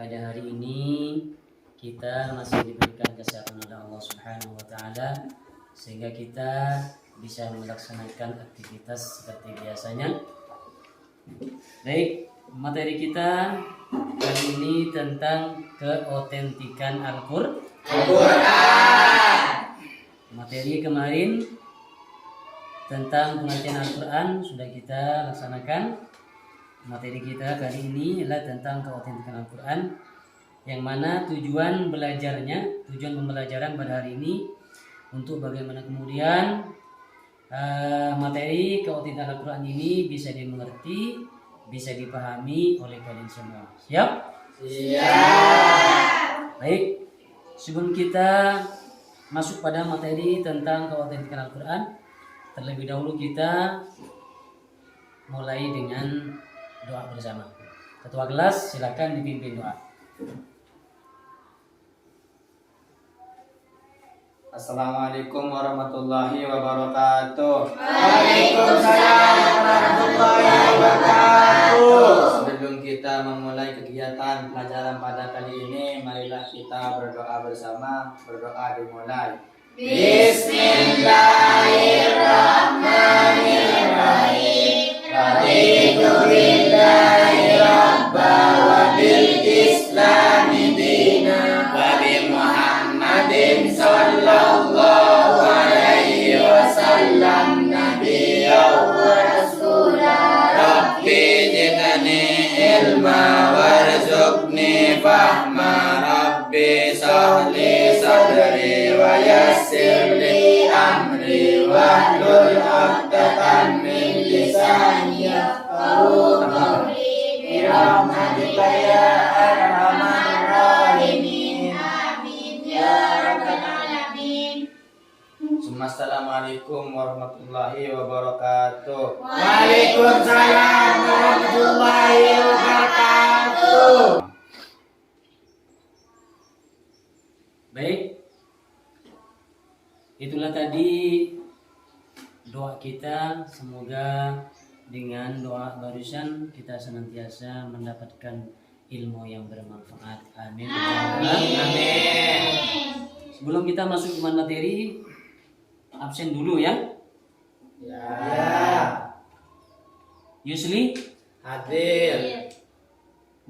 pada hari ini kita masih diberikan kesehatan oleh Allah Subhanahu wa taala sehingga kita bisa melaksanakan aktivitas seperti biasanya. Baik, materi kita kali ini tentang keotentikan Al-Qur'an. Materi kemarin tentang pengertian Al-Quran sudah kita laksanakan. Materi kita kali ini adalah tentang keotentikan Al-Quran, yang mana tujuan pembelajaran pada hari ini untuk bagaimana kemudian materi keotentikan Al-Quran ini bisa dimengerti, bisa dipahami oleh kalian semua. Siap? Siap. Baik, sebelum kita masuk pada materi tentang keotentikan Al-Quran, terlebih dahulu kita mulai dengan doa bersama. Ketua kelas silakan dipimpin doa. Assalamualaikum warahmatullahi wabarakatuh. Waalaikumsalam warahmatullahi wabarakatuh. Sebelum kita memulai kegiatan pelajaran pada kali ini, marilah kita berdoa bersama. Berdoa dimulai. Bismillahirrahmanirrahim. Raditu billahi rabba wa bil islami dina wa bi Muhammadin sallallahu alaihi wasallam nabiyyan wa rasulah. Rabbi zidni ilma warzuqni fahma. Rabbi sahli sadri wa yassir li amri wahlul 'uqdatam min lisani yafqahu qawli birahmatika ya arhamar rahimin. Amin ya rabbal alamin. Assalamualaikum warahmatullahi wabarakatuh. Waalaikumsalam warahmatullahi wabarakatuh. Baik, itulah tadi doa kita. Semoga dengan doa barusan kita senantiasa mendapatkan ilmu yang bermanfaat. Amin. Amin. Sebelum kita masuk ke materi, absen dulu ya. Ya. Yusli, Hadir.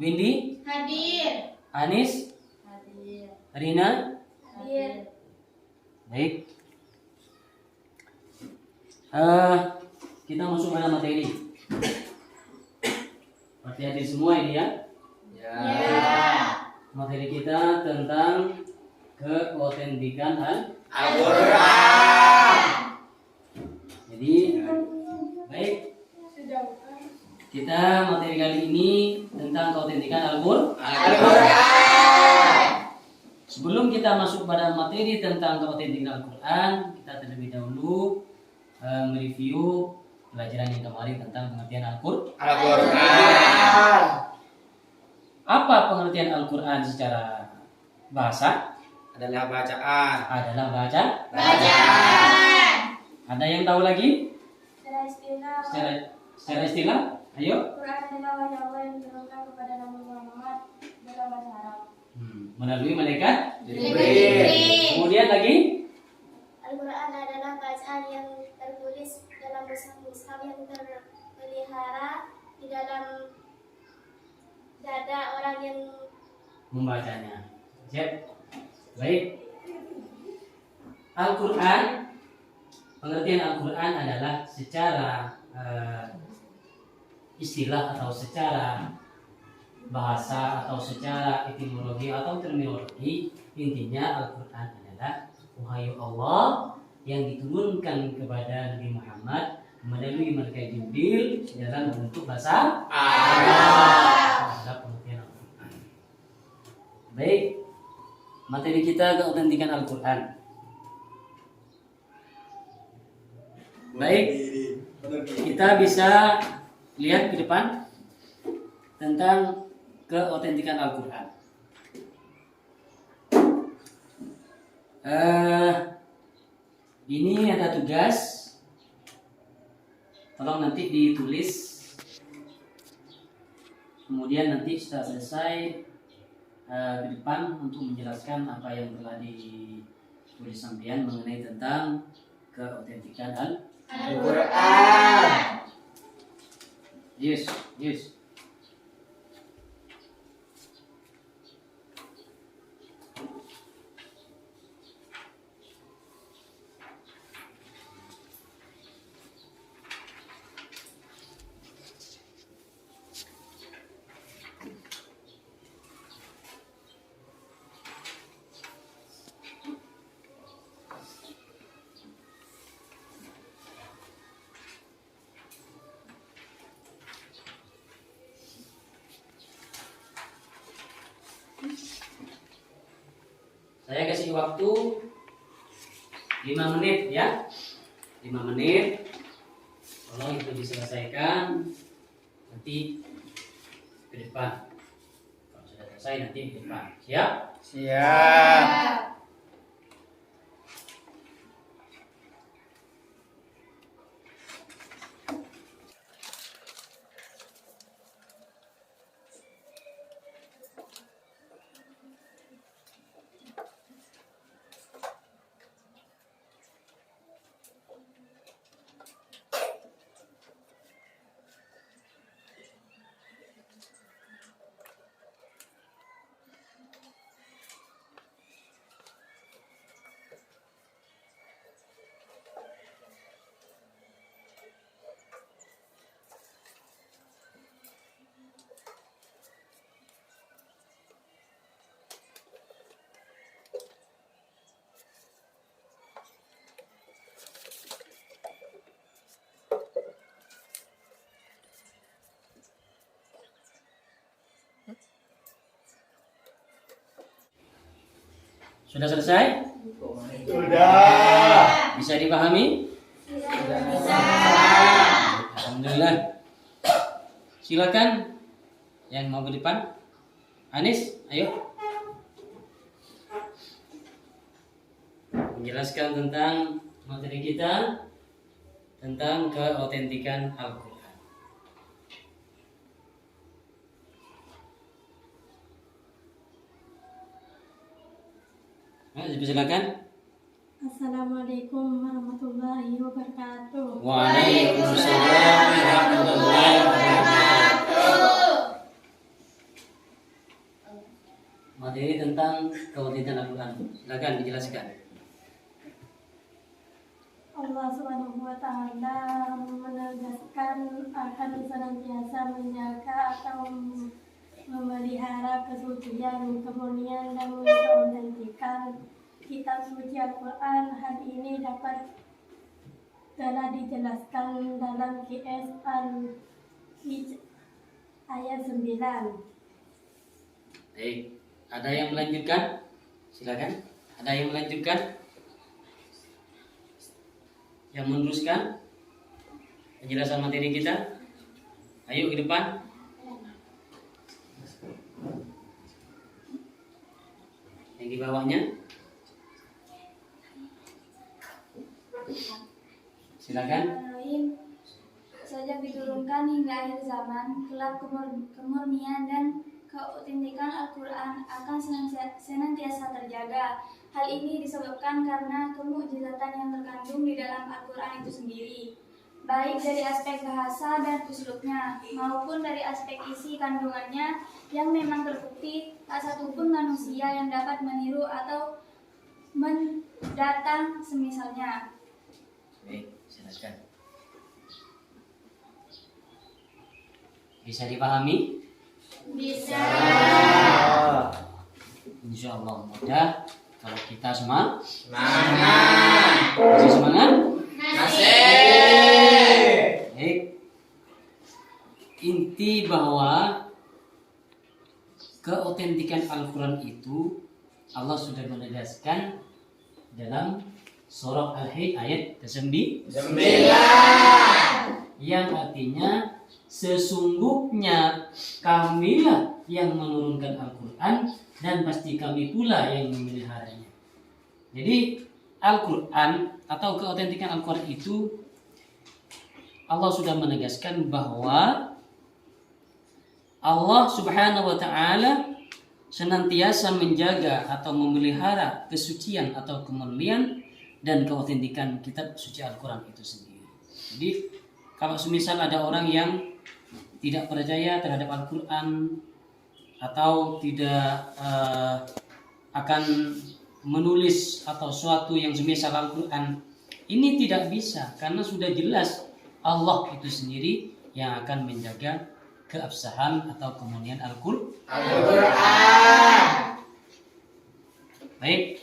Windy, Hadir. Anis, Hadir. Rina. Hadir. Baik. Kita masuk pada materi. Hati-hati semua ini ya. Ya. Materi kita tentang keotentikan Al-Quran. Jadi, baik. Kita materi kali ini tentang keotentikan Al-Quran. Sebelum kita masuk pada materi tentang keotentikan Al-Quran, kita terlebih dahulu mereview pelajaran yang kemarin tentang pengertian Al-Quran. Apa pengertian Al-Quran secara bahasa? Adalah bacaan. Adalah Bacaan. Ada yang tahu lagi? Secara istilah, Secara istilah? Ayo. Quran adalah wahyu Allah yang diturunkan kepada Nabi Muhammad dalam bahasa Arab. Melalui malaikat. Jibril. Kemudian lagi? Al-Quran adalah bacaan yang tertulis dalam mushaf yang terpelihara di dalam dada orang yang Membacanya. Siap. Baik. Al-Quran, pengertian Al-Quran adalah secara istilah atau secara bahasa atau secara etimologi atau terminologi, intinya Al-Quran adalah wahyu Allah yang diturunkan kepada Nabi Muhammad melalui malaikat Jibril dalam bentuk bahasa Arab. Adalah pengertian Al-Quran. Baik, materi kita keotentikan Al-Quran. Baik, kita bisa lihat ke depan tentang keotentikan Al-Quran. Ini ada tugas, tolong nanti ditulis. Kemudian nanti setelah selesai ke depan untuk menjelaskan apa yang telah ditulis sampean mengenai tentang keautentikan Al-Quran. Yes. Saya kasih waktu 5 menit ya. 5 menit. Tolong itu diselesaikan nanti ke depan. Kalau sudah selesai nanti ke depan. Siap? Siap. Sudah selesai? Sudah. Bisa dipahami? Bisa. Alhamdulillah. Silakan yang mau ke depan. Anis, ayo. Menjelaskan tentang materi kita tentang keautentikan Al-Quran. Silakan. Assalamualaikum warahmatullahi wabarakatuh. Waalaikumsalam warahmatullahi wabarakatuh. Materi tentang keautentikan Al-Quran. Silakan dijelaskan. Allah Subhanahu wa taala menegaskan akan senantiasa menjaga atau memelihara kesucian, kemurnian dan keautentikan kitab suci Al-Quran. Hal ini telah dijelaskan dalam QS Al-Hijj ayat 9. Baik, ada yang melanjutkan? Silakan. Ada yang melanjutkan? Yang meneruskan penjelasan materi kita? Ayo ke depan. Yang di bawahnya. Silakan. Lain sejak diturunkan hingga akhir zaman, kelak kemurnian dan keautentikan Al-Quran akan senantiasa terjaga. Hal ini disebabkan karena kemukjizatan yang terkandung di dalam Al-Quran itu sendiri, baik dari aspek bahasa dan uslubnya, maupun dari aspek isi kandungannya yang memang terbukti tak satupun manusia yang dapat meniru atau mendatang semisalnya. Baik, silakan. Bisa dipahami? Bisa. Insya Allah mudah. Kalau kita semangat, Semangat. masih semangat? Masih. Baik. Inti bahwa keautentikan Al-Quran itu Allah sudah menegaskan dalam surah Al-Hijj ayat ke-9, yang artinya sesungguhnya kamilah yang menurunkan Al-Quran dan pasti kami pula yang memeliharanya. Jadi Al-Quran atau keautentikan Al-Quran itu Allah sudah menegaskan bahwa Allah Subhanahu wa taala senantiasa menjaga atau memelihara kesucian atau kemurnian dan keautentikan kitab suci Al-Quran itu sendiri. Jadi kalau semisal ada orang yang tidak percaya terhadap Al-Quran atau tidak akan menulis atau suatu yang semisal Al-Quran, ini tidak bisa karena sudah jelas Allah itu sendiri yang akan menjaga keabsahan atau kemurnian Al-Quran. Baik.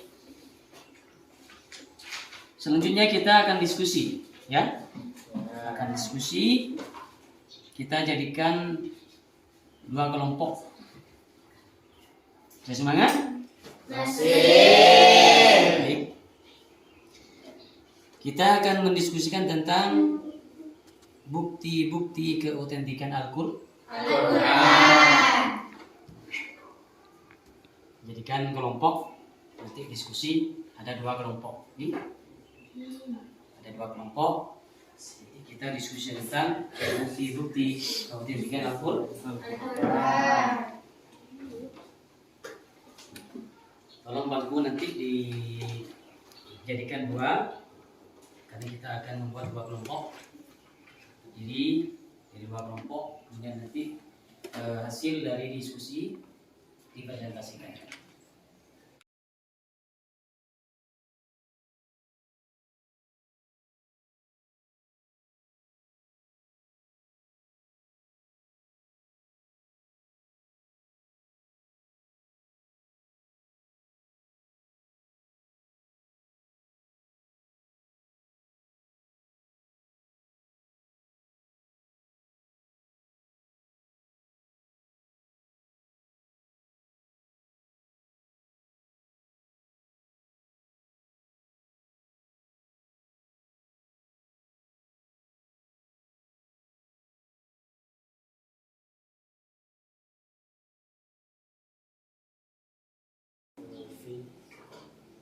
Selanjutnya kita akan diskusi, ya. Akan diskusi. Kita jadikan 2 kelompok. Saya semangat? Baik. Kita akan mendiskusikan tentang bukti-bukti keautentikan Al-Quran. Jadikan kelompok, nanti diskusi ada 2 kelompok. Ini ada 2 kelompok. Jadi kita diskusi tentang bukti-bukti keautentikan Al-Quran. Tolong bangku nanti dijadikan 2, karena kita akan membuat 2 kelompok. Jadi dari 2 kelompok, kemudian nanti hasil dari diskusi dipresentasikan.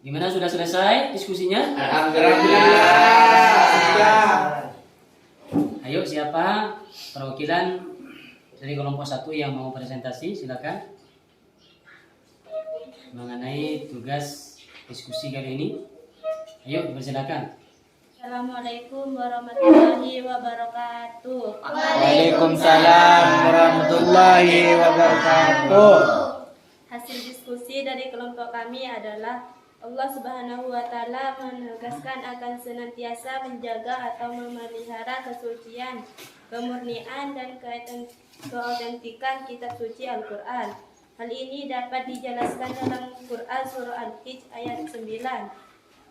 Gimana, sudah selesai diskusinya? Alhamdulillah. Ayo, siapa perwakilan dari kelompok 1 yang mau presentasi? Silakan. Mengenai tugas diskusi kali ini. Ayo, dipersilakan. Assalamualaikum warahmatullahi wabarakatuh. Waalaikumsalam warahmatullahi wabarakatuh. Hasil diskusi dari kelompok kami adalah Allah Subhanahu wa Ta'ala menegaskan akan senantiasa menjaga atau memelihara kesucian, kemurnian, dan keautentikan kitab suci Al-Quran. Hal ini dapat dijelaskan dalam Quran Surah Al-Hijj ayat 9.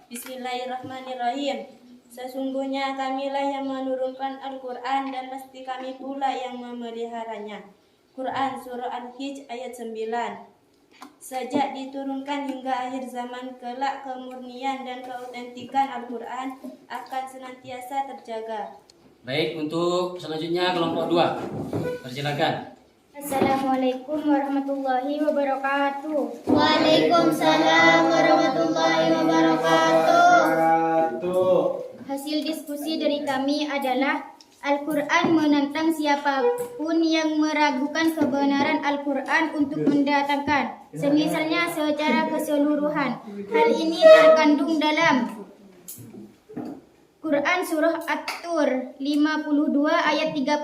Bismillahirrahmanirrahim. Sesungguhnya kamilah yang menurunkan Al-Quran dan mesti kami pula yang memeliharanya. Quran Surah Al-Hijj ayat 9. Sejak diturunkan hingga akhir zaman kelak, kemurnian dan keautentikan Al-Quran akan senantiasa terjaga. Baik, untuk selanjutnya kelompok 2. Persilakan. Assalamualaikum warahmatullahi wabarakatuh. Waalaikumsalam warahmatullahi wabarakatuh. Hasil diskusi dari kami adalah Al-Quran menantang siapapun yang meragukan kebenaran Al-Quran untuk mendatangkan, semisalnya secara keseluruhan. Hal ini terkandung dalam Quran Surah At-Tur 52 ayat 33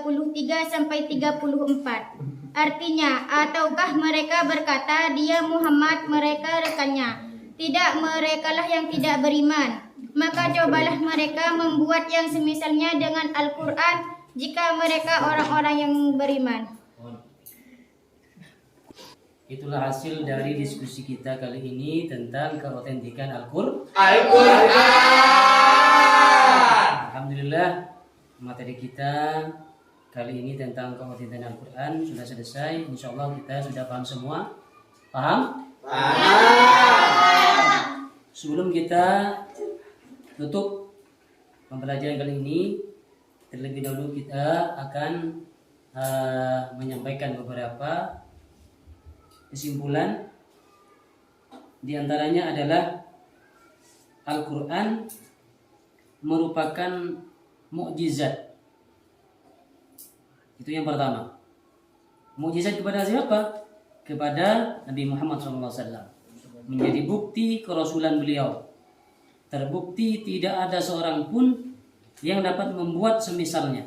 sampai 34. Artinya, ataukah mereka berkata, dia Muhammad, mereka rekannya. Tidak, merekalah yang tidak beriman. Maka cobalah mereka membuat yang semisalnya dengan Al-Quran jika mereka orang-orang yang beriman. Itulah hasil dari diskusi kita kali ini tentang keautentikan Al-Quran. Alhamdulillah, materi kita kali ini tentang keautentikan Al-Quran sudah selesai. Insya Allah kita sudah paham semua. Paham? Sebelum kita tutup pembelajaran kali ini, terlebih dahulu kita akan menyampaikan beberapa kesimpulan. Di antaranya adalah Al-Quran merupakan mukjizat. Itu yang pertama. Mukjizat kepada siapa? kepada Nabi Muhammad SAW, menjadi bukti kerasulan beliau. Terbukti tidak ada seorang pun yang dapat membuat semisalnya.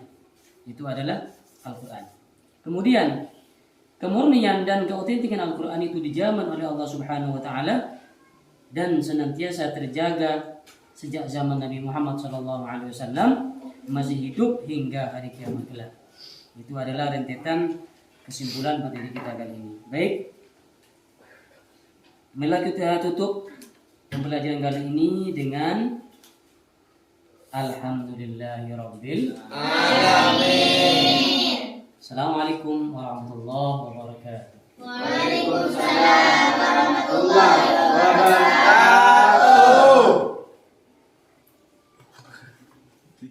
Itu adalah Al-Quran. Kemudian kemurnian dan keautentikan Al-Quran itu dijamin oleh Allah Subhanahu wa taala dan senantiasa terjaga sejak zaman Nabi Muhammad SAW masih hidup hingga hari kiamat kelak. Itu adalah rentetan kesimpulan materi kita kali ini. Baik, marilah kita tutup pembelajaran kali ini dengan Alhamdulillahirabbil alamin. Assalamualaikum warahmatullahi wabarakatuh. Waalaikumsalam.